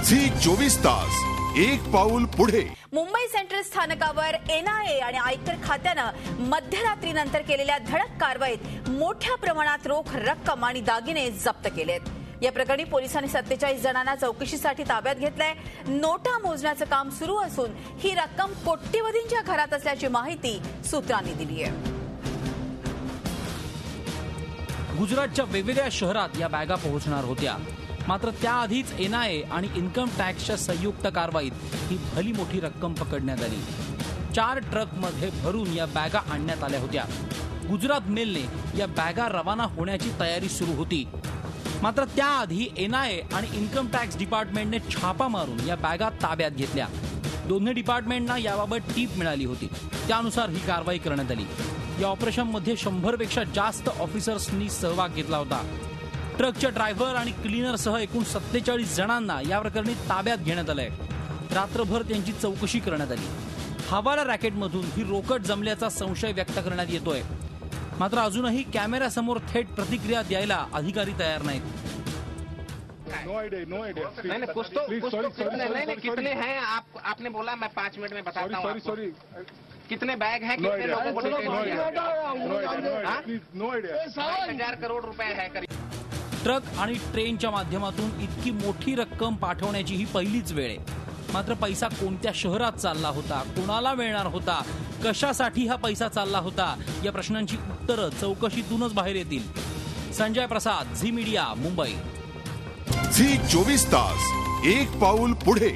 Zee 24 तास एक पाऊल पुढे। मुंबई सेंट्रल स्थानकावर एनआयए आणि आयकर खात्यानं मध्यरात्रीनंतर केलेल्या धडक कारवाईत मोठ्या प्रमाणात रोख रक्कम आणि दागिने जप्त केलेत। या प्रकरणी पोलिसांनी 47 जणांना चौकशीसाठी ताब्यात घेतलंय। नोटा मोजण्याचं काम सुरू असून ही रक्कम कोट्यवधींच्या घरात असल्याची माहिती सूत्रांनी दिली आहे। गुजरातच्या वेगवेगळ्या शहरात या बॅगा पोहोचणार होत्या, मात्र त्याआधीच एनआयए आणि इन्कम टॅक्सच्या संयुक्त कारवाईत ही भली मोठी रक्कम पकडण्यात आली। 4 ट्रकमध्ये भरून या बॅगा आणण्यात आल्या होत्या। गुजरात मेलने या बॅगा रवाना होण्याची तयारी सुरू होती, मात्र त्याआधी एनआयए आणि इन्कम टॅक्स डिपार्टमेंटने छापा मारून या बॅगा ताब्यात घेतल्या। दोन्ही डिपार्टमेंटना याबाबत टीप मिळाली होती, त्यानुसार ही कारवाई करण्यात आली। या ऑपरेशनमध्ये 100 पेक्षा जास्त ऑफिसर्सनी सहभाग घेतला होता। ट्रकच्या ड्रायव्हर आणि क्लीनरसह एकूण 47 जणांना या प्रकरणी ताब्यात घेण्यात आलंय। रात्रभर त्यांची चौकशी करण्यात आली। हवाला रॅकेटमधून ही रोकड जमल्याचा संशय व्यक्त करण्यात येतोय, मात्र अजूनही कॅमेऱ्यासमोर थेट प्रतिक्रिया द्यायला अधिकारी तयार नाहीत। नहीं कुछ तो कितने हैं आपने बोला मैं 5 मिनट में बताता हूँ। सॉरी कितने बैग हैं, कितने लोगों को 1000 करोड़ रुपए है करीब। ट्रक आणि ट्रेनच्या माध्यमातून इतकी मोठी रक्कम पाठवण्याची ही पहिलीच वेळ आहे। मात्र पैसा कोणत्या शहरात चालला होता, कोणाला मिळणार होता, कशासाठी हा पैसा चालला होता, या प्रश्नांची उत्तरं चौकशीतूनच बाहेर येतील। Sanjay Prasad, Zee media, Mumbai. Zee 24 तास एक पाऊल पुढे।